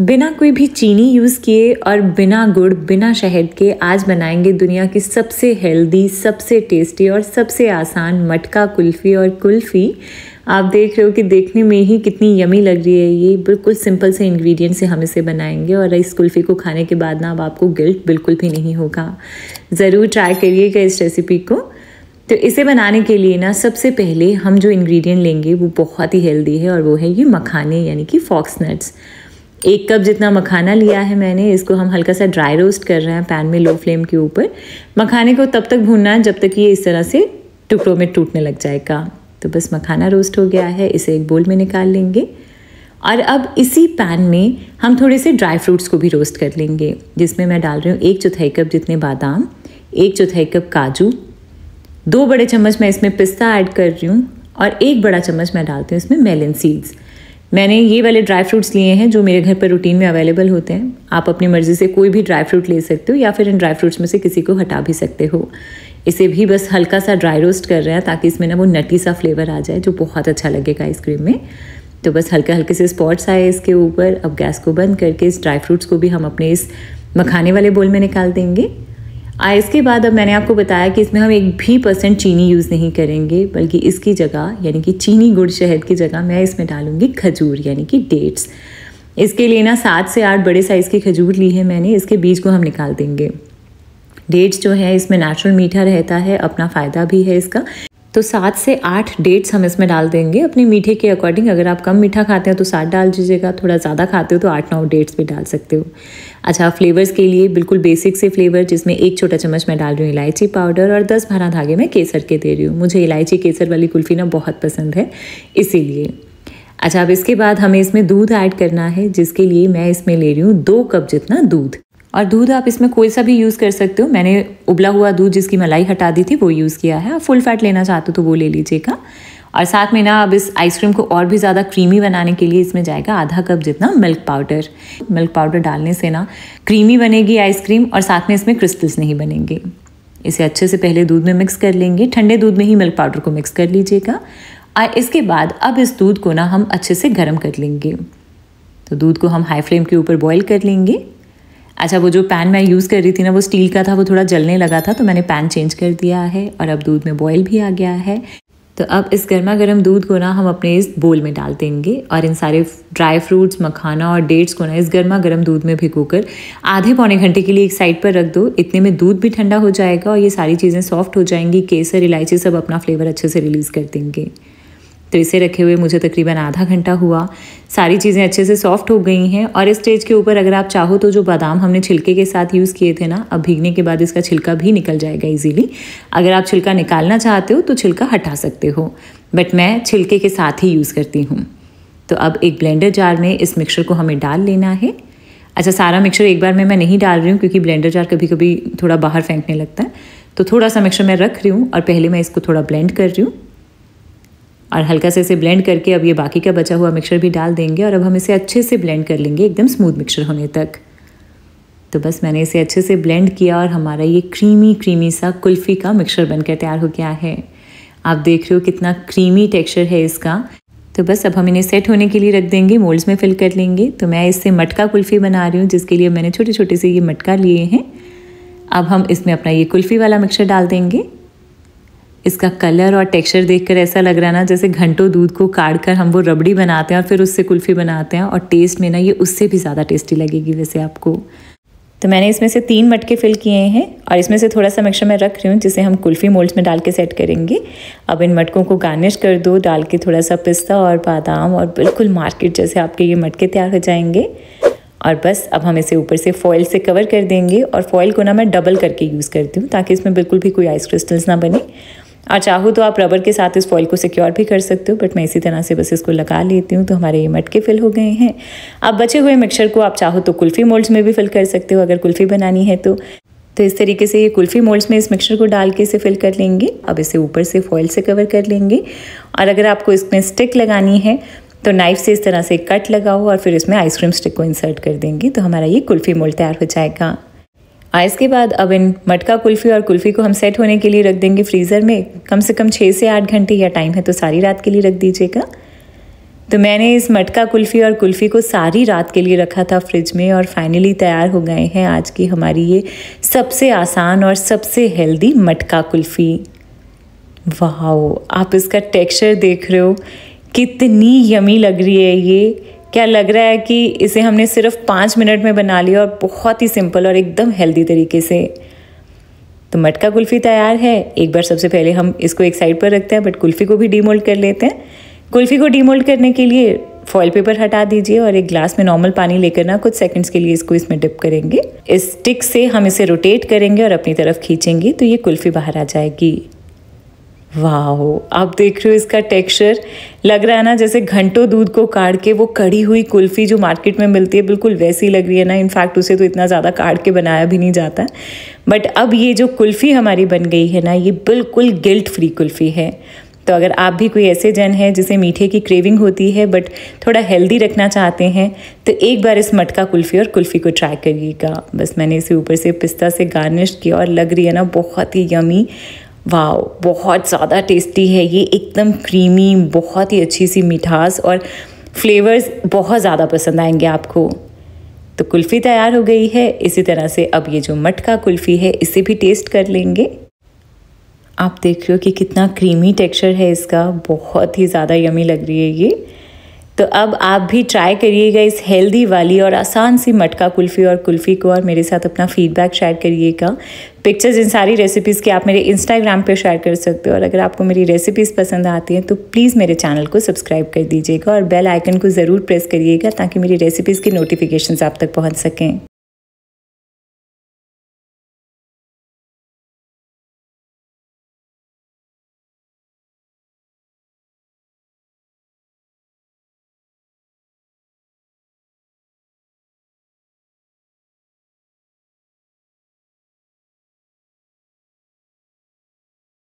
बिना कोई भी चीनी यूज़ किए और बिना गुड़ बिना शहद के आज बनाएंगे दुनिया की सबसे हेल्दी, सबसे टेस्टी और सबसे आसान मटका कुल्फ़ी। और कुल्फ़ी आप देख रहे हो कि देखने में ही कितनी यमी लग रही है। ये बिल्कुल सिंपल से इंग्रेडिएंट से हम इसे बनाएंगे और इस कुल्फ़ी को खाने के बाद ना अब आपको गिल्ट बिल्कुल भी नहीं होगा। ज़रूर ट्राई करिएगा इस रेसिपी को। तो इसे बनाने के लिए ना सबसे पहले हम जो इंग्रेडिएंट लेंगे वो बहुत ही हेल्दी है और वो है ये मखाने यानी कि फॉक्स नट्स। 1 कप जितना मखाना लिया है मैंने। इसको हम हल्का सा ड्राई रोस्ट कर रहे हैं पैन में लो फ्लेम के ऊपर। मखाने को तब तक भूनना है जब तक ये इस तरह से टुकड़ों में टूटने लग जाएगा। तो बस मखाना रोस्ट हो गया है, इसे एक बोल में निकाल लेंगे। और अब इसी पैन में हम थोड़े से ड्राई फ्रूट्स को भी रोस्ट कर लेंगे, जिसमें मैं डाल रही हूँ 1/4 कप जितने बादाम, 1/4 कप काजू, 2 बड़े चम्मच मैं इसमें पिस्ता ऐड कर रही हूँ और 1 बड़ा चम्मच मैं डालती हूँ इसमें मेलन सीड्स। मैंने ये वाले ड्राई फ्रूट्स लिए हैं जो मेरे घर पर रूटीन में अवेलेबल होते हैं। आप अपनी मर्ज़ी से कोई भी ड्राई फ्रूट ले सकते हो या फिर इन ड्राई फ्रूट्स में से किसी को हटा भी सकते हो। इसे भी बस हल्का सा ड्राई रोस्ट कर रहे हैं ताकि इसमें ना वो नटी सा फ्लेवर आ जाए जो बहुत अच्छा लगेगा आइसक्रीम में। तो बस हल्के हल्के से स्पॉट्स आए इसके ऊपर। अब गैस को बंद करके इस ड्राई फ्रूट्स को भी हम अपने इस मखाने वाले बोल में निकाल देंगे। इसके बाद अब मैंने आपको बताया कि इसमें हम 1% चीनी यूज़ नहीं करेंगे, बल्कि इसकी जगह यानी कि चीनी गुड़ शहद की जगह मैं इसमें डालूंगी खजूर यानी कि डेट्स। इसके लिए ना 7 से 8 बड़े साइज़ की खजूर ली है मैंने। इसके बीज को हम निकाल देंगे। डेट्स जो है इसमें नेचुरल मीठा रहता है, अपना फ़ायदा भी है इसका। तो 7 से 8 डेट्स हम इसमें डाल देंगे अपने मीठे के अकॉर्डिंग। अगर आप कम मीठा खाते हो तो 7 डाल दीजिएगा, थोड़ा ज़्यादा खाते हो तो 8-9 डेट्स भी डाल सकते हो। अच्छा, फ्लेवर्स के लिए बिल्कुल बेसिक से फ्लेवर, जिसमें 1 छोटा चम्मच मैं डाल रही हूँ इलायची पाउडर और 10-12 धागे में केसर के दे रही हूँ। मुझे इलायची केसर वाली कुल्फ़ी ना बहुत पसंद है इसीलिए। अच्छा, अब इसके बाद हमें इसमें दूध ऐड करना है, जिसके लिए मैं इसमें ले रही हूँ 2 कप जितना दूध। और दूध आप इसमें कोई सा भी यूज़ कर सकते हो। मैंने उबला हुआ दूध जिसकी मलाई हटा दी थी वो यूज़ किया है। आप फुल फैट लेना चाहते हो तो वो ले लीजिएगा। और साथ में ना अब इस आइसक्रीम को और भी ज़्यादा क्रीमी बनाने के लिए इसमें जाएगा आधा कप जितना मिल्क पाउडर। मिल्क पाउडर डालने से ना क्रीमी बनेगी आइसक्रीम और साथ में इसमें क्रिस्टल्स नहीं बनेंगे। इसे अच्छे से पहले दूध में मिक्स कर लेंगे। ठंडे दूध में ही मिल्क पाउडर को मिक्स कर लीजिएगा। और इसके बाद अब इस दूध को ना हम अच्छे से गर्म कर लेंगे। तो दूध को हम हाई फ्लेम के ऊपर बॉयल कर लेंगे। अच्छा, वो जो पैन मैं यूज़ कर रही थी ना वो स्टील का था, वो थोड़ा जलने लगा था तो मैंने पैन चेंज कर दिया है और अब दूध में बॉयल भी आ गया है। तो अब इस गर्मा गर्म दूध को ना हम अपने इस बोल में डाल देंगे और इन सारे ड्राई फ्रूट्स, मखाना और डेट्स को ना इस गर्मा गर्म दूध में भिगोकर आधे पौने घंटे के लिए एक साइड पर रख दो। इतने में दूध भी ठंडा हो जाएगा और ये सारी चीज़ें सॉफ्ट हो जाएंगी। केसर, इलायची सब अपना फ्लेवर अच्छे से रिलीज़ कर देंगे। तो इसे रखे हुए मुझे तकरीबन आधा घंटा हुआ। सारी चीज़ें अच्छे से सॉफ्ट हो गई हैं और इस स्टेज के ऊपर अगर आप चाहो तो जो बादाम हमने छिलके के साथ यूज़ किए थे ना, अब भीगने के बाद इसका छिलका भी निकल जाएगा इजीली। अगर आप छिलका निकालना चाहते हो तो छिलका हटा सकते हो, बट मैं छिलके के साथ ही यूज़ करती हूँ। तो अब एक ब्लेंडर जार में इस मिक्सचर को हमें डाल लेना है। अच्छा, सारा मिक्सचर एक बार में मैं नहीं डाल रही हूँ क्योंकि ब्लेंडर जार कभी कभी थोड़ा बाहर फेंकने लगता है। तो थोड़ा सा मिक्सचर मैं रख रही हूँ और पहले मैं इसको थोड़ा ब्लेंड कर रही हूँ और हल्का से इसे ब्लेंड करके अब ये बाकी का बचा हुआ मिक्सचर भी डाल देंगे और अब हम इसे अच्छे से ब्लेंड कर लेंगे एकदम स्मूथ मिक्सचर होने तक। तो बस मैंने इसे अच्छे से ब्लेंड किया और हमारा ये क्रीमी सा कुल्फ़ी का मिक्सचर बनकर तैयार हो गया है। आप देख रहे हो कितना क्रीमी टेक्सचर है इसका। तो बस अब हम इन्हें सेट होने के लिए रख देंगे, मोल्ड्स में फिल कर लेंगे। तो मैं इससे मटका कुल्फ़ी बना रही हूँ, जिसके लिए मैंने छोटे छोटे से ये मटका लिए हैं। अब हम इसमें अपना ये कुल्फ़ी वाला मिक्सचर डाल देंगे। इसका कलर और टेक्सचर देखकर ऐसा लग रहा है ना जैसे घंटों दूध को काट कर हम वो रबड़ी बनाते हैं और फिर उससे कुल्फ़ी बनाते हैं, और टेस्ट में ना ये उससे भी ज़्यादा टेस्टी लगेगी वैसे आपको। तो मैंने इसमें से 3 मटके फिल किए हैं और इसमें से थोड़ा सा मिक्सचर मैं रख रही हूँ जिसे हम कुल्फ़ी मोल्ड्स में डाल के सेट करेंगे। अब इन मटकों को गार्निश कर दो, डाल के थोड़ा सा पिस्ता और बादाम, और बिल्कुल मार्केट जैसे आपके ये मटके तैयार हो जाएंगे। और बस अब हम इसे ऊपर से फॉइल से कवर कर देंगे और फॉइल को ना मैं डबल करके यूज़ करती हूँ ताकि इसमें बिल्कुल भी कोई आइस क्रिस्टल्स ना बने। और चाहो तो आप रबर के साथ इस फॉइल को सिक्योर भी कर सकते हो, बट मैं इसी तरह से बस इसको लगा लेती हूँ। तो हमारे ये मटके फिल हो गए हैं। अब बचे हुए मिक्सचर को आप चाहो तो कुल्फ़ी मोल्ड्स में भी फिल कर सकते हो अगर कुल्फ़ी बनानी है तो इस तरीके से ये कुल्फ़ी मोल्ड्स में इस मिक्सचर को डाल के इसे फिल कर लेंगे। अब इसे ऊपर से फॉइल से कवर कर लेंगे और अगर आपको इसमें स्टिक लगानी है तो नाइफ से इस तरह से कट लगाओ और फिर इसमें आइसक्रीम स्टिक को इंसर्ट कर देंगे। तो हमारा ये कुल्फ़ी मोल्ड तैयार हो जाएगा। इसके बाद अब इन मटका कुल्फ़ी और कुल्फ़ी को हम सेट होने के लिए रख देंगे फ्रीज़र में। कम से कम 6 से 8 घंटे या टाइम है तो सारी रात के लिए रख दीजिएगा। तो मैंने इस मटका कुल्फ़ी और कुल्फ़ी को सारी रात के लिए रखा था फ्रिज में और फाइनली तैयार हो गए हैं आज की हमारी ये सबसे आसान और सबसे हेल्दी मटका कुल्फ़ी। वाओ, आप इसका टेक्सचर देख रहे हो, कितनी यमी लग रही है ये। क्या लग रहा है कि इसे हमने सिर्फ 5 मिनट में बना लिया और बहुत ही सिंपल और एकदम हेल्दी तरीके से। तो मटका कुल्फ़ी तैयार है। एक बार सबसे पहले हम इसको एक साइड पर रखते हैं, बट कुल्फ़ी को भी डीमोल्ड कर लेते हैं। कुल्फ़ी को डीमोल्ड करने के लिए फॉइल पेपर हटा दीजिए और एक ग्लास में नॉर्मल पानी लेकर ना कुछ सेकंड्स के लिए इसको इसमें डिप करेंगे। इस स्टिक से हम इसे रोटेट करेंगे और अपनी तरफ खींचेंगे तो ये कुल्फ़ी बाहर आ जाएगी। वाह, आप देख रहे हो इसका टेक्सचर, लग रहा है ना जैसे घंटों दूध को काट के वो कड़ी हुई कुल्फ़ी जो मार्केट में मिलती है बिल्कुल वैसी लग रही है ना। इनफैक्ट उसे तो इतना ज़्यादा काट के बनाया भी नहीं जाता। बट अब ये जो कुल्फ़ी हमारी बन गई है ना, ये बिल्कुल गिल्ट फ्री कुल्फ़ी है। तो अगर आप भी कोई ऐसे जन हैं जिसे मीठे की क्रेविंग होती है बट थोड़ा हेल्दी रखना चाहते हैं, तो एक बार इस मटका कुल्फ़ी और कुल्फ़ी को ट्राई करिएगा। बस मैंने इसे ऊपर से पिस्ता से गार्निश किया और लग रही है ना बहुत ही यमी। वाह, बहुत ज़्यादा टेस्टी है ये, एकदम क्रीमी, बहुत ही अच्छी सी मिठास और फ्लेवर्स बहुत ज़्यादा पसंद आएंगे आपको। तो कुल्फ़ी तैयार हो गई है। इसी तरह से अब ये जो मटका कुल्फ़ी है इसे भी टेस्ट कर लेंगे। आप देख रहे हो कि कितना क्रीमी टेक्सचर है इसका, बहुत ही ज़्यादा यमी लग रही है ये। तो अब आप भी ट्राई करिएगा इस हेल्दी वाली और आसान सी मटका कुल्फ़ी और कुल्फ़ी को और मेरे साथ अपना फीडबैक शेयर करिएगा। पिक्चर्स इन सारी रेसिपीज़ के आप मेरे इंस्टाग्राम पे शेयर कर सकते हो और अगर आपको मेरी रेसिपीज़ पसंद आती हैं तो प्लीज़ मेरे चैनल को सब्सक्राइब कर दीजिएगा और बेल आइकन को ज़रूर प्रेस करिएगा ताकि मेरी रेसिपीज़ की नोटिफिकेशंस आप तक पहुंच सकें।